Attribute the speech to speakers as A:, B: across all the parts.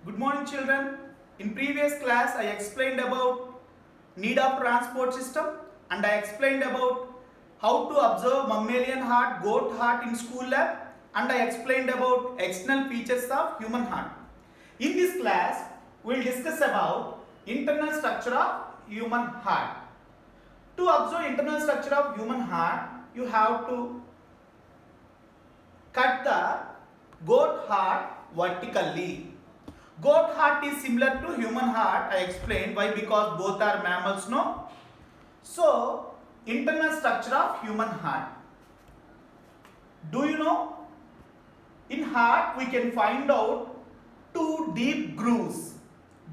A: Good morning children. In previous class I explained about need of transport system and I explained about how to observe mammalian heart, goat heart in school lab and I explained about external features of human heart. In this class we will discuss about internal structure of human heart. To observe internal structure of human heart you have to cut the goat heart vertically. Goat heart is similar to human heart. I explained why, because both are mammals, no? So, internal structure of human heart. Do you know? In heart we can find out two deep grooves.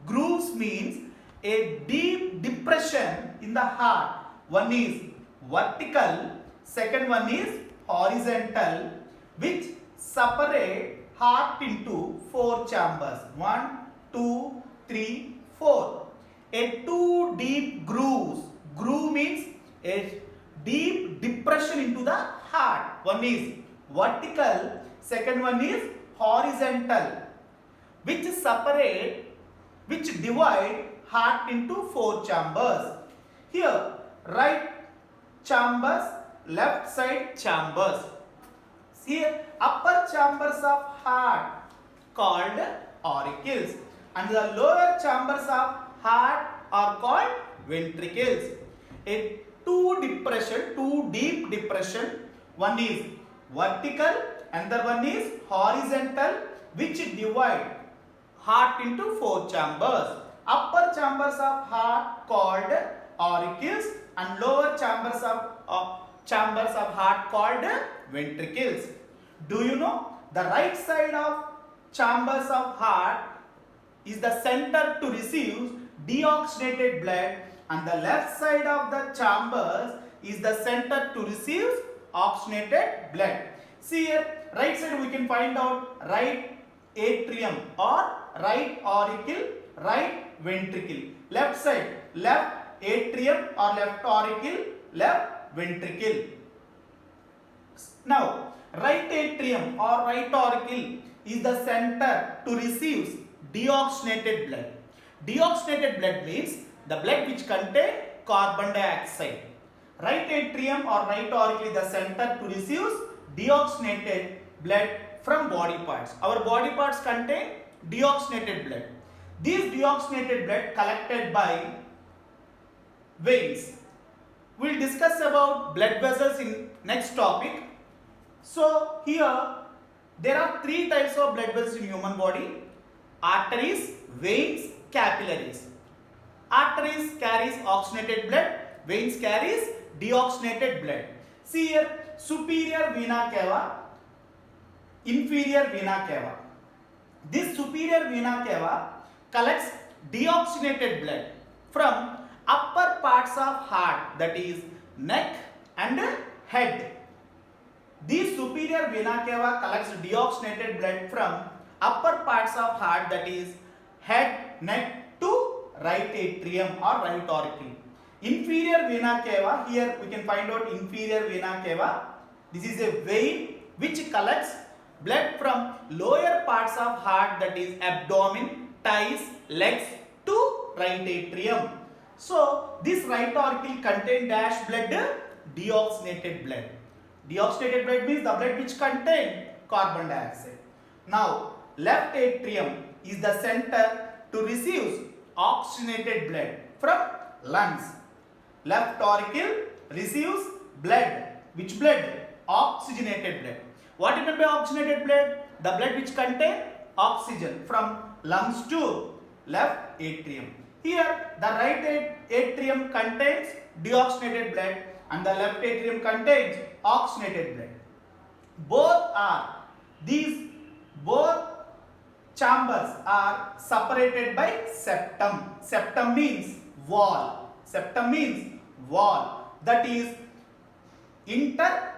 A: Grooves means a deep depression in the heart. One is vertical, second one is horizontal, which separate heart into four chambers. 1, 2, 3, 4. A two deep grooves. Groove means a deep depression into the heart. One is vertical, second one is horizontal, which divide heart into four chambers. Here, right chambers, left side chambers. Here, upper chambers of heart called auricles and the lower chambers of heart are called ventricles. A two deep depression, one is vertical, another one is horizontal, which divide heart into four chambers. Upper chambers of heart called auricles and lower chambers of heart called ventricles. Do you know the right side of chambers of heart is the center to receive deoxygenated blood and the left side of the chambers is the center to receive oxygenated blood. See here, right side we can find out right atrium or right auricle, right ventricle. Left side, left atrium or left auricle, left ventricle. Now, right atrium or right auricle is the center to receive deoxygenated blood. Deoxygenated blood means the blood which contain carbon dioxide. Right atrium or right auricle is the center to receive deoxygenated blood from body parts. Our body parts contain deoxygenated blood. This deoxygenated blood collected by veins. We will discuss about blood vessels in next topic. So here there are three types of blood vessels in human body: arteries, veins, capillaries. Arteries carries oxygenated blood, veins carries deoxygenated blood. See here, superior vena cava, inferior vena cava. This superior vena cava collects deoxygenated blood from upper parts of heart, that is neck and head. This superior vena cava collects deoxygenated blood from upper parts of heart, that is head, neck to right atrium or right auricle. Inferior vena cava, here we can find out inferior vena cava. This is a vein which collects blood from lower parts of heart, that is abdomen, thighs, legs to right atrium. So this right auricle contain dash blood, deoxygenated blood. Deoxygenated blood means the blood which contain carbon dioxide. Now, left atrium is the center to receive oxygenated blood from lungs. Left auricle receives blood. Which blood? Oxygenated blood. What is meant by oxygenated blood? The blood which contain oxygen from lungs to left atrium. Here, the right atrium contains deoxygenated blood and the left atrium contains oxygenated blood. Both chambers are separated by septum. Septum means wall. Septum means wall. That is inter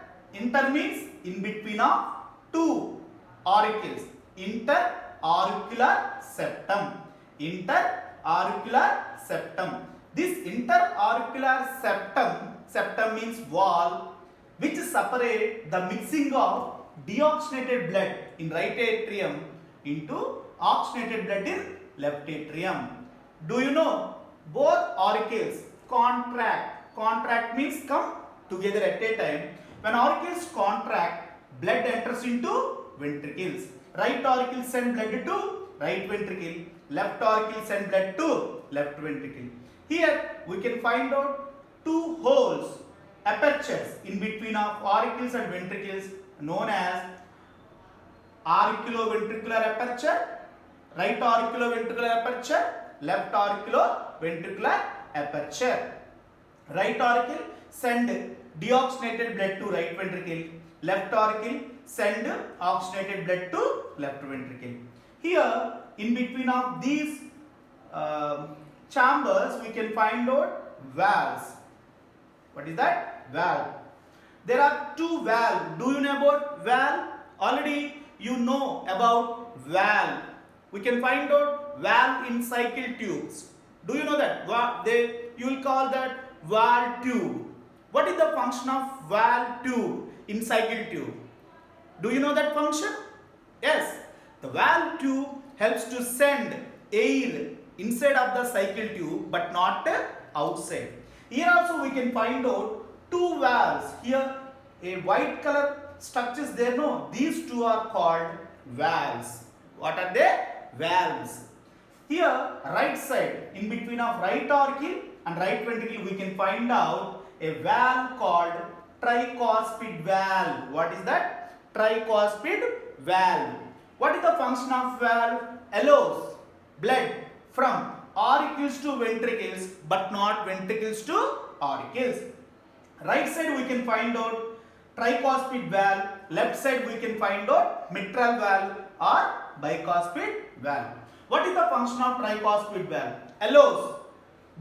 A: means in between of two auricles. Interauricular septum. Interauricular septum. This interauricular septum means wall, which separate the mixing of deoxygenated blood in right atrium into oxygenated blood in left atrium. Do you know both auricles contract? Contract means come together at a time. When auricles contract, blood enters into ventricles. Right auricle send blood to right ventricle. Left auricle send blood to left ventricle. Here we can find out two holes, apertures in between of auricles and ventricles known as auriculoventricular aperture, right auriculoventricular aperture, left auriculoventricular aperture. Right auricle send deoxygenated blood to right ventricle, left auricle send oxygenated blood to left ventricle. Here in between of these chambers we can find out valves. What is that? Valve. There are two valves. Do you know about valve? Already you know about valve. We can find out valve in cycle tubes. Do you know that? You will call that valve tube. What is the function of valve tube in cycle tube? Do you know that function? Yes. The valve tube helps to send air inside of the cycle tube but not outside. Here also we can find out two valves. Here a white color structures there. No, these two are called valves. What are they? Valves. Here right side in between of right auricle and right ventricle we can find out a valve called tricuspid valve. What is that? Tricuspid valve. What is the function of valve? Allows blood from auricles to ventricles but not ventricles to auricles. Right side we can find out tricuspid valve, left side we can find out mitral valve or bicuspid valve. What is the function of tricuspid valve? Allows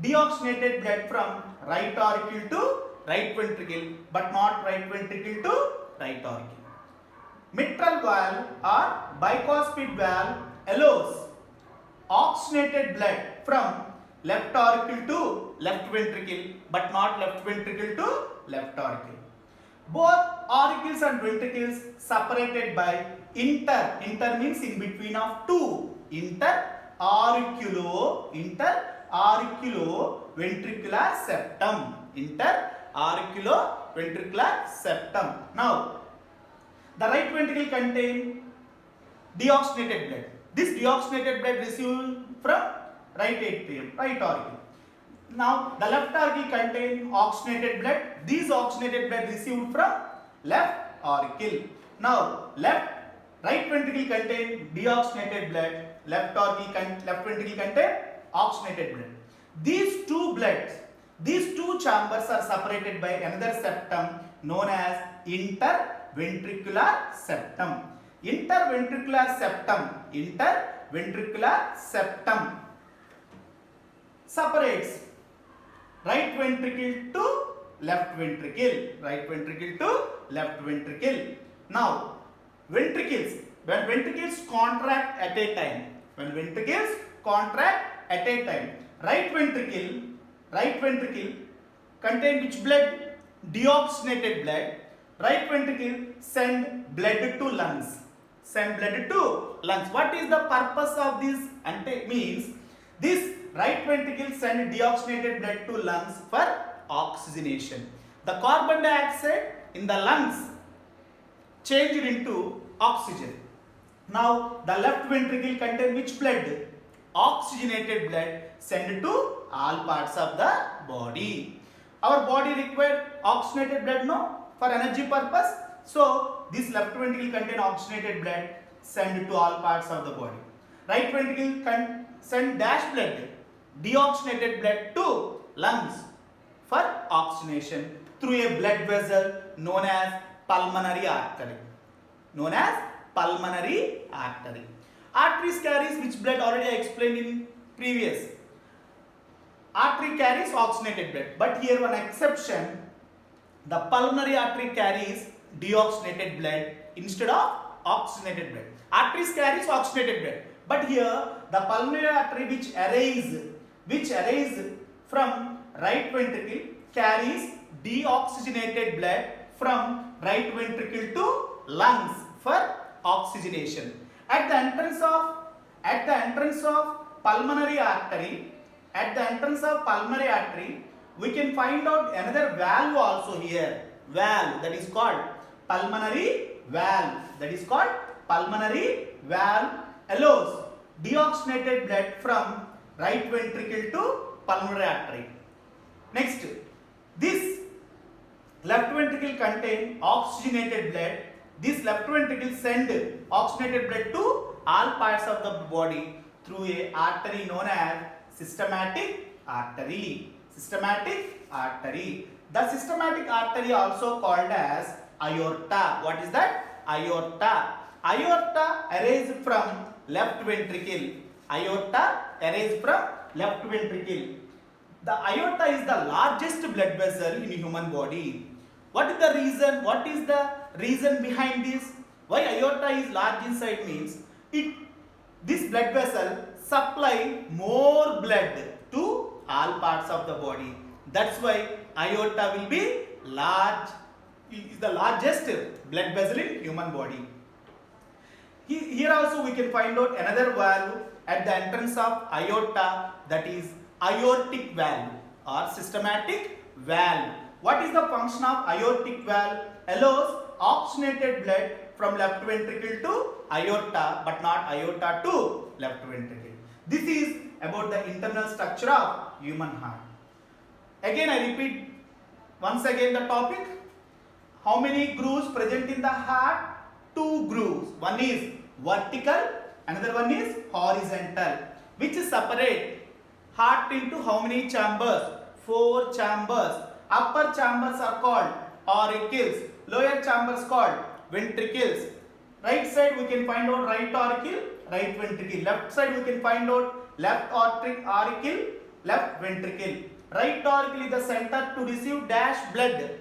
A: deoxygenated blood from right auricle to right ventricle but not right ventricle to right auricle. Mitral valve or bicuspid valve allows oxygenated blood from left auricle to left ventricle but not left ventricle to left auricle. Both auricles and ventricles separated by inter means in between of two, inter-auriculo-ventricular septum. Inter-auriculo-ventricular septum. Now, the right ventricle contains deoxygenated blood. This deoxygenated blood received from right atrium, right auricle. Now, the left auricle contains oxygenated blood. This oxygenated blood received from left auricle. Now, right ventricle contains deoxygenated blood. Left ventricle contains oxygenated blood. These two chambers are separated by another septum known as interventricular septum. Interventricular septum separates right ventricle to left ventricle. Now, ventricles, when ventricles contract at a time, right ventricle contain which blood? Deoxygenated blood. Right ventricle send blood to lungs. What is the purpose of this? Means this right ventricle send deoxygenated blood to lungs for oxygenation. The carbon dioxide in the lungs changed into oxygen. Now the left ventricle contain which blood? Oxygenated blood sent to all parts of the body. Our body require oxygenated blood, no? For energy purpose. So this left ventricle contain oxygenated blood sent to all parts of the body. Right ventricle send dash blood, deoxygenated blood to lungs for oxygenation through a blood vessel known as pulmonary artery. Arteries carries which blood? Already I explained in previous. Artery carries oxygenated blood, but here one exception. The pulmonary artery carries deoxygenated blood instead of oxygenated blood. Arteries carries oxygenated blood, but here the pulmonary artery which arise from right ventricle carries deoxygenated blood from right ventricle to lungs for oxygenation. At the entrance of at the entrance of pulmonary artery, we can find out another valve also here. Valve, that is called pulmonary valve. Allows deoxygenated blood from right ventricle to pulmonary artery. Next, this left ventricle contain oxygenated blood. This left ventricle send oxygenated blood to all parts of the body through a artery known as systematic artery. The systematic artery also called as aorta. What is that? Aorta. Aorta arises from left ventricle. The aorta is the largest blood vessel in human body. What is the reason? What is the reason behind this? Why aorta is large inside means this blood vessel supply more blood to all parts of the body. That's why aorta will be large. It is the largest blood vessel in human body. Here also we can find out another valve at the entrance of aorta, that is aortic valve or systematic valve. What is the function of aortic valve? Allows oxygenated blood from left ventricle to aorta, but not aorta to left ventricle. This is about the internal structure of human heart. Again I repeat once again the topic. How many grooves present in the heart? 2 grooves. One is vertical, another one is horizontal, which separate heart into how many chambers? 4 chambers. Upper chambers are called auricles, lower chambers called ventricles. Right side we can find out right auricle, right ventricle. Left side we can find out left auricle, left ventricle. Right auricle is the center to receive dash blood.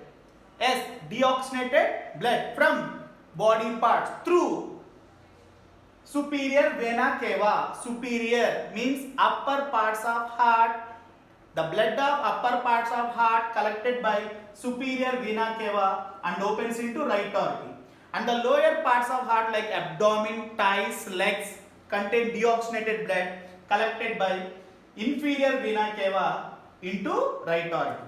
A: S, deoxygenated blood from body parts through superior vena cava. Superior means upper parts of heart. The blood of upper parts of heart collected by superior vena cava and opens into right auricle. And the lower parts of heart like abdomen, thighs, legs contain deoxygenated blood collected by inferior vena cava into right auricle.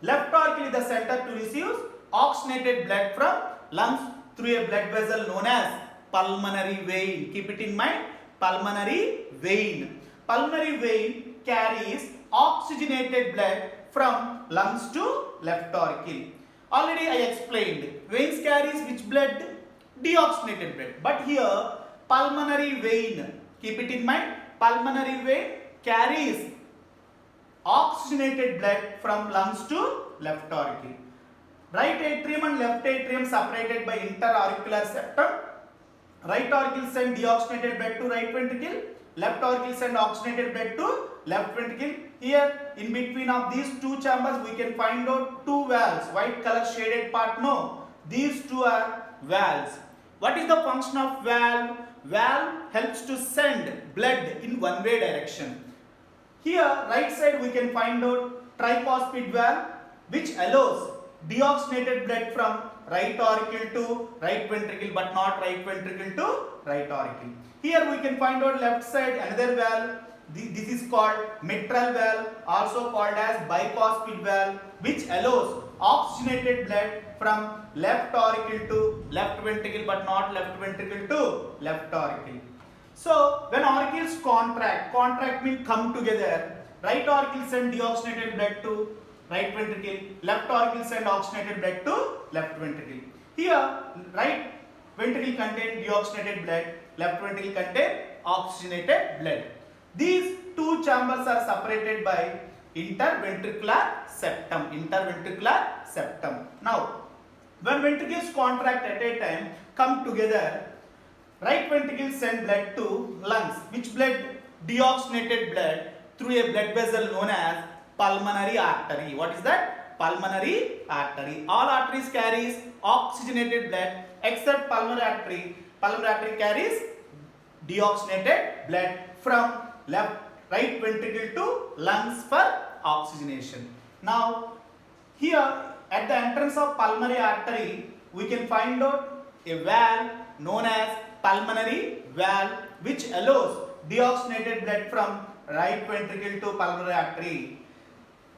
A: Left auricle is the center to receive oxygenated blood from lungs through a blood vessel known as pulmonary vein. Keep it in mind, pulmonary vein. Pulmonary vein carries oxygenated blood from lungs to left auricle. Already I explained, veins carries which blood? Deoxygenated blood. But here pulmonary vein, keep it in mind, pulmonary vein carries oxygenated blood from lungs to left auricle. Right atrium and left atrium separated by interauricular septum. Right auricle send deoxygenated blood to right ventricle. Left auricle send oxygenated blood to left ventricle. Here in between of these 2 chambers we can find out 2 valves. White color shaded part, no. These 2 are valves. What is the function of valve? Valve helps to send blood in one-way direction. Here right side we can find out tricuspid valve, which allows deoxygenated blood from right auricle to right ventricle, but not right ventricle to right auricle. Here we can find out left side another valve. This is called mitral valve, also called as bicuspid valve, which allows oxygenated blood from left auricle to left ventricle, but not left ventricle to left auricle. So when auricles contract means come together. Right auricle send deoxygenated blood to right ventricle, left auricle send oxygenated blood to left ventricle. Here right ventricle contain deoxygenated blood, left ventricle contain oxygenated blood. These 2 chambers are separated by interventricular septum. Now when ventricles contract at a time, come together, right ventricle send blood to lungs. Which blood? Deoxygenated blood through a blood vessel known as pulmonary artery. What is that? Pulmonary artery. All arteries carries oxygenated blood except pulmonary artery. Pulmonary artery carries deoxygenated blood from right ventricle to lungs for oxygenation. Now here at the entrance of pulmonary artery we can find out a valve known as pulmonary valve which allows deoxygenated blood from right ventricle to pulmonary artery.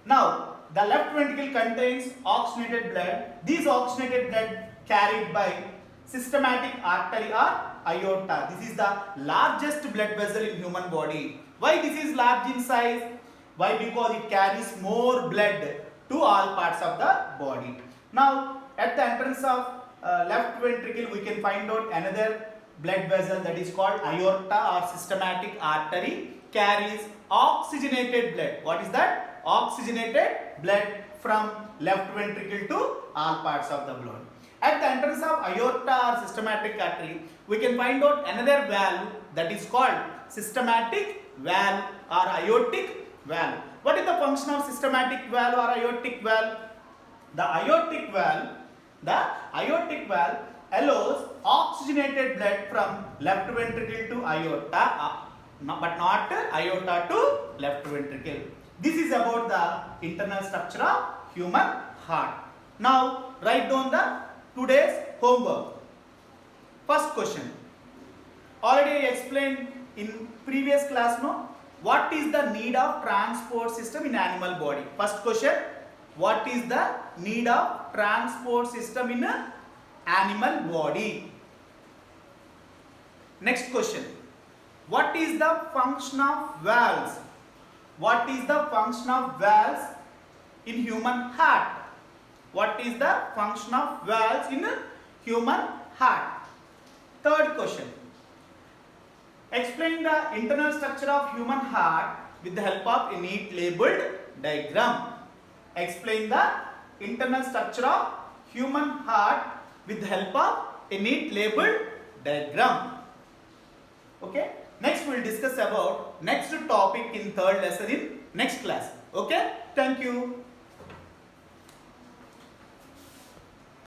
A: Now, the left ventricle contains oxygenated blood. This oxygenated blood carried by systematic artery or aorta. This is the largest blood vessel in human body. Why this is large in size? Why? Because it carries more blood to all parts of the body. Now, at the entrance of left ventricle, we can find out another blood vessel, that is called aorta or systematic artery, carries oxygenated blood. What is that? Oxygenated blood from left ventricle to all parts of the blood. At the entrance of aorta or systematic artery, we can find out another valve, that is called systematic valve or aortic valve. What is the function of systematic valve or aortic valve? The aortic valve allows oxygenated blood from left ventricle to aorta, but not aorta to left ventricle. This is about the internal structure of human heart. Now, write down the today's homework. First question. Already I explained in previous class, no? What is the need of transport system in animal body? First question. What is the need of transport system in a animal body? Next question. What is the function of valves? What is the function of valves in human heart? What is the function of valves in a human heart? Third question. Explain the internal structure of human heart with the help of a neat labeled diagram. Explain the internal structure of human heart with the help of a neat labeled diagram. Okay. Next we will discuss about next topic in third lesson in next class. Okay. Thank you.